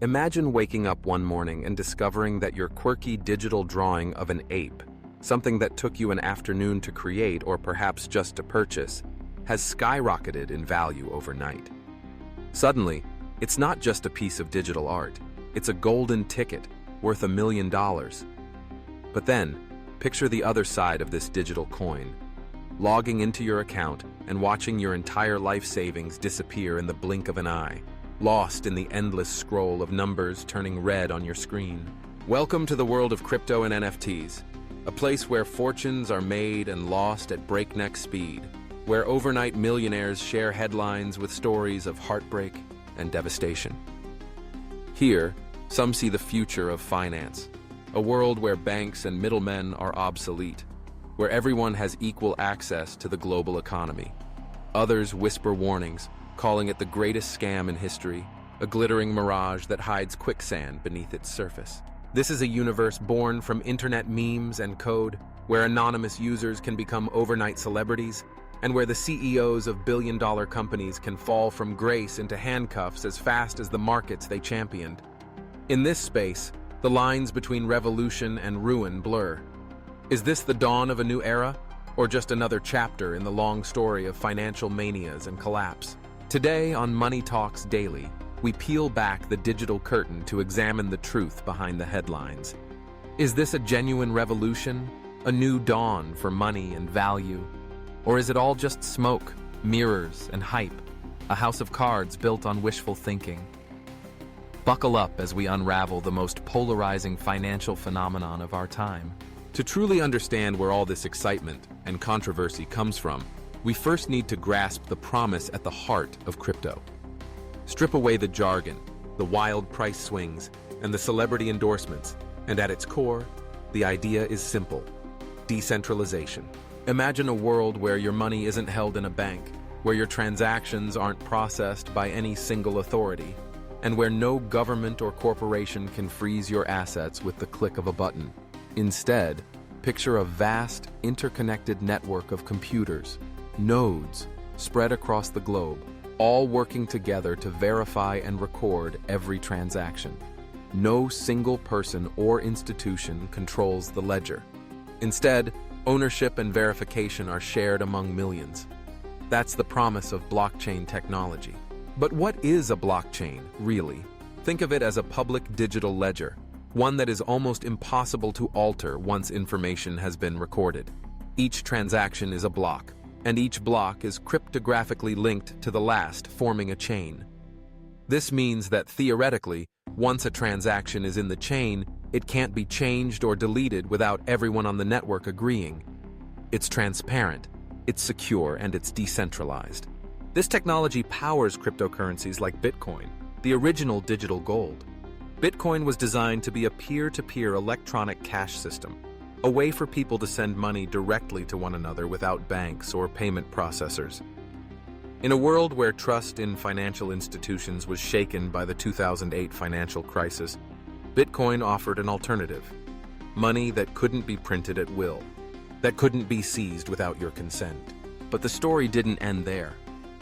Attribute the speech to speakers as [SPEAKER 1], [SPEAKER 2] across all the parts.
[SPEAKER 1] Imagine waking up one morning and discovering that your quirky digital drawing of an ape, something that took you an afternoon to create or perhaps just to purchase, has skyrocketed in value overnight. Suddenly, it's not just a piece of digital art, it's a golden ticket worth $1 million. But then, picture the other side of this digital coin, logging into your account and watching your entire life savings disappear in the blink of an eye, lost in the endless scroll of numbers turning red on your screen. Welcome to the world of crypto and NFTs, a place where fortunes are made and lost at breakneck speed, where overnight millionaires share headlines with stories of heartbreak and devastation. Here, some see the future of finance, a world where banks and middlemen are obsolete, where everyone has equal access to the global economy. Others whisper warnings, calling it the greatest scam in history, a glittering mirage that hides quicksand beneath its surface. This is a universe born from internet memes and code, where anonymous users can become overnight celebrities, and where the CEOs of billion-dollar companies can fall from grace into handcuffs as fast as the markets they championed. In this space, the lines between revolution and ruin blur. Is this the dawn of a new era, or just another chapter in the long story of financial manias and collapse? Today on Money Talks Daily, we peel back the digital curtain to examine the truth behind the headlines. Is this a genuine revolution, a new dawn for money and value? Or is it all just smoke, mirrors, and hype, a house of cards built on wishful thinking? Buckle up as we unravel the most polarizing financial phenomenon of our time. To truly understand where all this excitement and controversy comes from, we first need to grasp the promise at the heart of crypto. Strip away the jargon, the wild price swings, and the celebrity endorsements, and at its core, the idea is simple: decentralization. Imagine a world where your money isn't held in a bank, where your transactions aren't processed by any single authority, and where no government or corporation can freeze your assets with the click of a button. Instead, picture a vast, interconnected network of computers, nodes, spread across the globe, all working together to verify and record every transaction. No single person or institution controls the ledger. Instead, ownership and verification are shared among millions. That's the promise of blockchain technology. But what is a blockchain, really? Think of it as a public digital ledger, one that is almost impossible to alter once information has been recorded. Each transaction is a block, and each block is cryptographically linked to the last, forming a chain. This means that theoretically, once a transaction is in the chain, it can't be changed or deleted without everyone on the network agreeing. It's transparent, it's secure, and it's decentralized. This technology powers cryptocurrencies like Bitcoin, the original digital gold. Bitcoin was designed to be a peer-to-peer electronic cash system, a way for people to send money directly to one another without banks or payment processors. In a world where trust in financial institutions was shaken by the 2008 financial crisis, Bitcoin offered an alternative: money that couldn't be printed at will, that couldn't be seized without your consent. But the story didn't end there.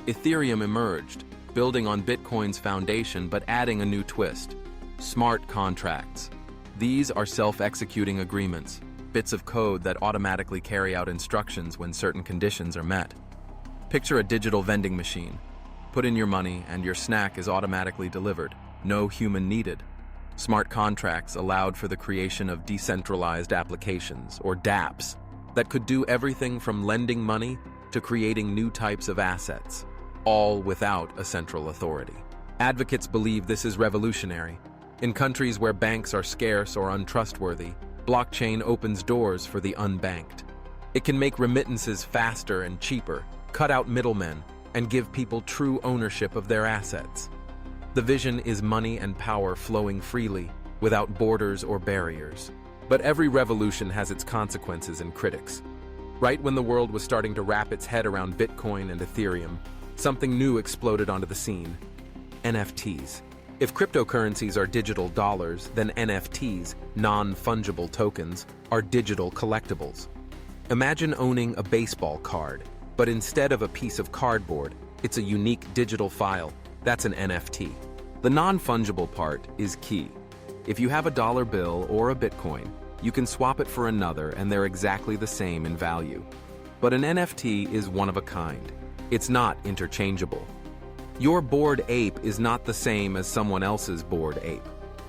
[SPEAKER 1] Ethereum emerged, building on Bitcoin's foundation but adding a new twist: smart contracts. These are self-executing agreements, bits of code that automatically carry out instructions when certain conditions are met. Picture a digital vending machine. Put in your money and your snack is automatically delivered, no human needed. Smart contracts allowed for the creation of decentralized applications, or dApps, that could do everything from lending money to creating new types of assets, all without a central authority. Advocates believe this is revolutionary. In countries where banks are scarce or untrustworthy, blockchain opens doors for the unbanked. It can make remittances faster and cheaper, cut out middlemen, and give people true ownership of their assets. The vision is money and power flowing freely, without borders or barriers. But every revolution has its consequences and critics. Right when the world was starting to wrap its head around Bitcoin and Ethereum, something new exploded onto the scene: NFTs. If cryptocurrencies are digital dollars, then NFTs, non-fungible tokens, are digital collectibles. Imagine owning a baseball card, but instead of a piece of cardboard, it's a unique digital file. That's an NFT. The non-fungible part is key. If you have a dollar bill or a Bitcoin, you can swap it for another and they're exactly the same in value. But an NFT is one of a kind. It's not interchangeable. Your Bored Ape is not the same as someone else's Bored Ape.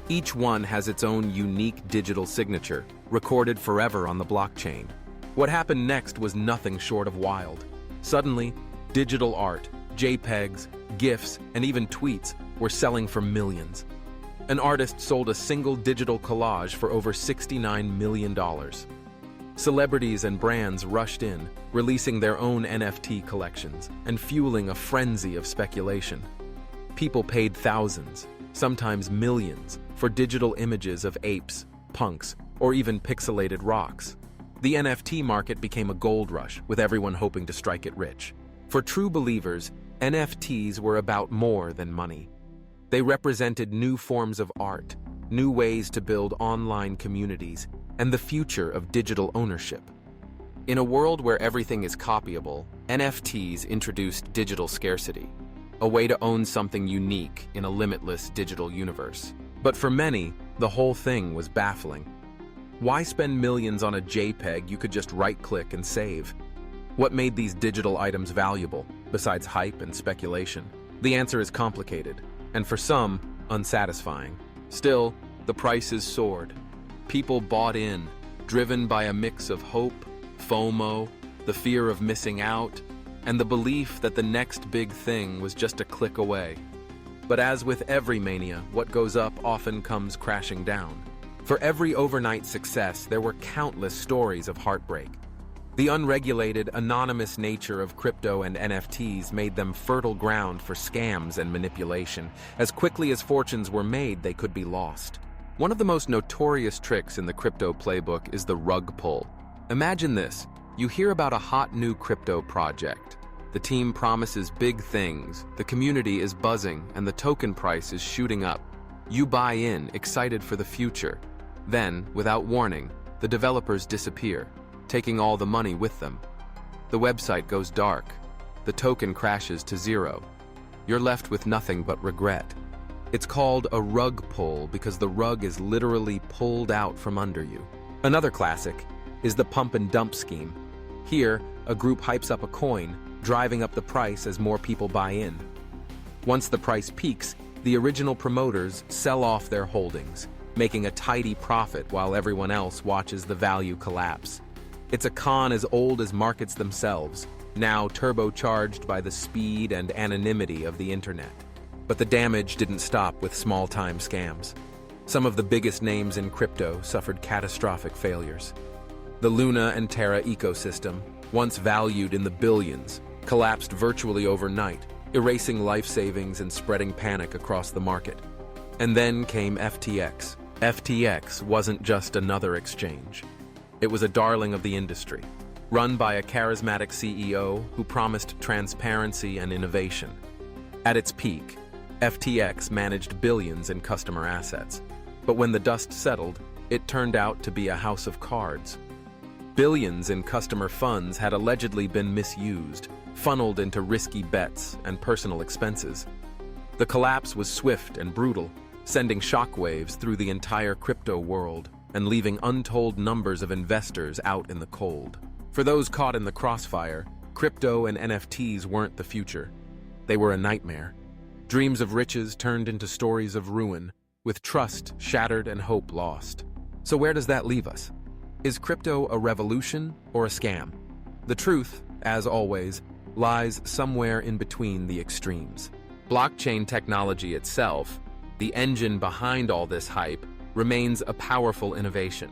[SPEAKER 1] Each one has its own unique digital signature, recorded forever on the blockchain. What happened next was nothing short of wild. Suddenly, digital art, JPEGs, GIFs, and even tweets were selling for millions. An artist sold a single digital collage for over $69 million. Celebrities and brands rushed in, releasing their own NFT collections and fueling a frenzy of speculation. People paid thousands, sometimes millions, for digital images of apes, punks, or even pixelated rocks. The NFT market became a gold rush, with everyone hoping to strike it rich. For true believers, NFTs were about more than money. They represented new forms of art, new ways to build online communities, and the future of digital ownership. In a world where everything is copyable, NFTs introduced digital scarcity, a way to own something unique in a limitless digital universe. But for many, the whole thing was baffling. Why spend millions on a JPEG you could just right-click and save? What made these digital items valuable, besides hype and speculation? The answer is complicated, and for some, unsatisfying. Still, the prices soared. People bought in, driven by a mix of hope, FOMO, the fear of missing out, and the belief that the next big thing was just a click away. But as with every mania, what goes up often comes crashing down. For every overnight success, there were countless stories of heartbreak. The unregulated, anonymous nature of crypto and NFTs made them fertile ground for scams and manipulation. As quickly as fortunes were made, they could be lost. One of the most notorious tricks in the crypto playbook is the rug pull. Imagine this. You hear about a hot new crypto project. The team promises big things, the community is buzzing, and the token price is shooting up. You buy in, excited for the future. Then, without warning, the developers disappear, taking all the money with them. The website goes dark. The token crashes to zero. You're left with nothing but regret. It's called a rug pull because the rug is literally pulled out from under you. Another classic is the pump and dump scheme. Here, a group hypes up a coin, driving up the price as more people buy in. Once the price peaks, the original promoters sell off their holdings, making a tidy profit while everyone else watches the value collapse. It's a con as old as markets themselves, now turbocharged by the speed and anonymity of the internet. But the damage didn't stop with small-time scams. Some of the biggest names in crypto suffered catastrophic failures. The Luna and Terra ecosystem, once valued in the billions, collapsed virtually overnight, erasing life savings and spreading panic across the market. And then came FTX. FTX wasn't just another exchange. It was a darling of the industry, run by a charismatic CEO who promised transparency and innovation. At its peak, FTX managed billions in customer assets. But when the dust settled, it turned out to be a house of cards. Billions in customer funds had allegedly been misused, funneled into risky bets and personal expenses. The collapse was swift and brutal, sending shockwaves through the entire crypto world and leaving untold numbers of investors out in the cold. For those caught in the crossfire, crypto and NFTs weren't the future. They were a nightmare. Dreams of riches turned into stories of ruin, with trust shattered and hope lost. So where does that leave us? Is crypto a revolution or a scam? The truth, as always, lies somewhere in between the extremes. Blockchain technology itself, the engine behind all this hype, remains a powerful innovation.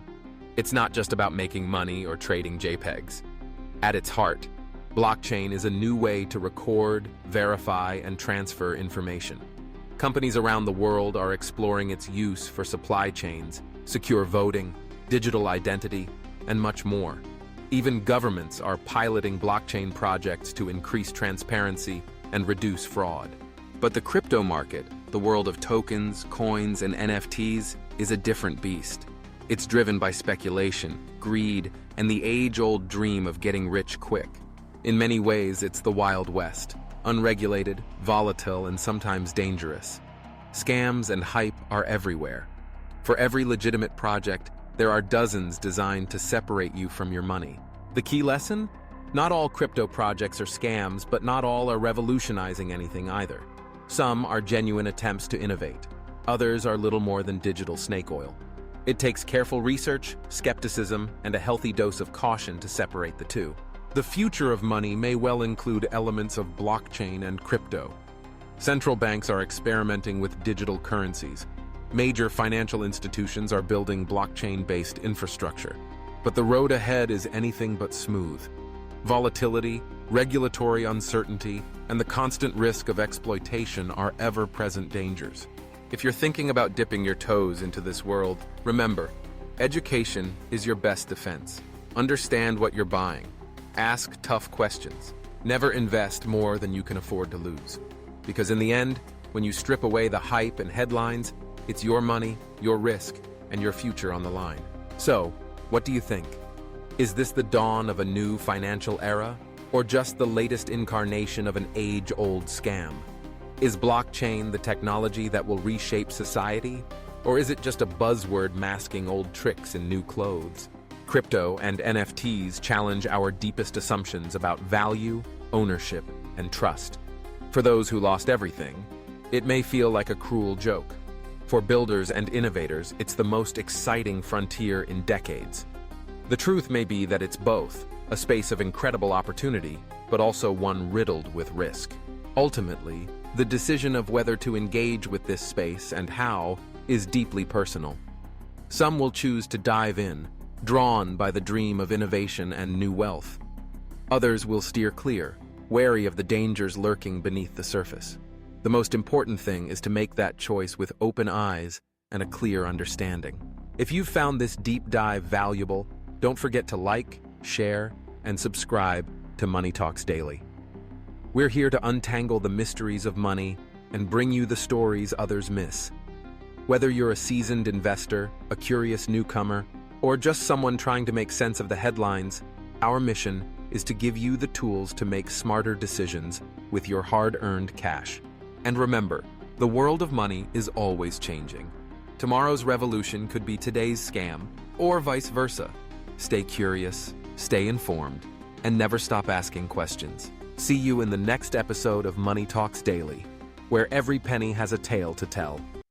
[SPEAKER 1] It's not just about making money or trading JPEGs. At its heart, blockchain is a new way to record, verify, and transfer information. Companies around the world are exploring its use for supply chains, secure voting, digital identity, and much more. Even governments are piloting blockchain projects to increase transparency and reduce fraud. But the crypto market, the world of tokens, coins, and NFTs, is a different beast. It's driven by speculation, greed, and the age-old dream of getting rich quick. In many ways, it's the Wild West, unregulated, volatile, and sometimes dangerous. Scams and hype are everywhere. For every legitimate project, there are dozens designed to separate you from your money. The key lesson? Not all crypto projects are scams, but not all are revolutionizing anything either. Some are genuine attempts to innovate. Others are little more than digital snake oil. It takes careful research, skepticism, and a healthy dose of caution to separate the two. The future of money may well include elements of blockchain and crypto. Central banks are experimenting with digital currencies. Major financial institutions are building blockchain-based infrastructure. But the road ahead is anything but smooth. Volatility, regulatory uncertainty, and the constant risk of exploitation are ever-present dangers. If you're thinking about dipping your toes into this world, remember, education is your best defense. Understand what you're buying. Ask tough questions. Never invest more than you can afford to lose. Because in the end, when you strip away the hype and headlines, it's your money, your risk, and your future on the line. So, what do you think? Is this the dawn of a new financial era, or just the latest incarnation of an age-old scam? Is blockchain the technology that will reshape society, or is it just a buzzword masking old tricks in new clothes? Crypto and NFTs challenge our deepest assumptions about value, ownership, and trust. For those who lost everything, it may feel like a cruel joke. For builders and innovators, it's the most exciting frontier in decades. The truth may be that it's both, a space of incredible opportunity, but also one riddled with risk. Ultimately, the decision of whether to engage with this space and how is deeply personal. Some will choose to dive in, drawn by the dream of innovation and new wealth. Others will steer clear, wary of the dangers lurking beneath the surface. The most important thing is to make that choice with open eyes and a clear understanding. If you've found this deep dive valuable, don't forget to like, share, and subscribe to Money Talks Daily. We're here to untangle the mysteries of money and bring you the stories others miss. Whether you're a seasoned investor, a curious newcomer, or just someone trying to make sense of the headlines, our mission is to give you the tools to make smarter decisions with your hard-earned cash. And remember, the world of money is always changing. Tomorrow's revolution could be today's scam, or vice versa. Stay curious, stay informed, and never stop asking questions. See you in the next episode of Money Talks Daily, where every penny has a tale to tell.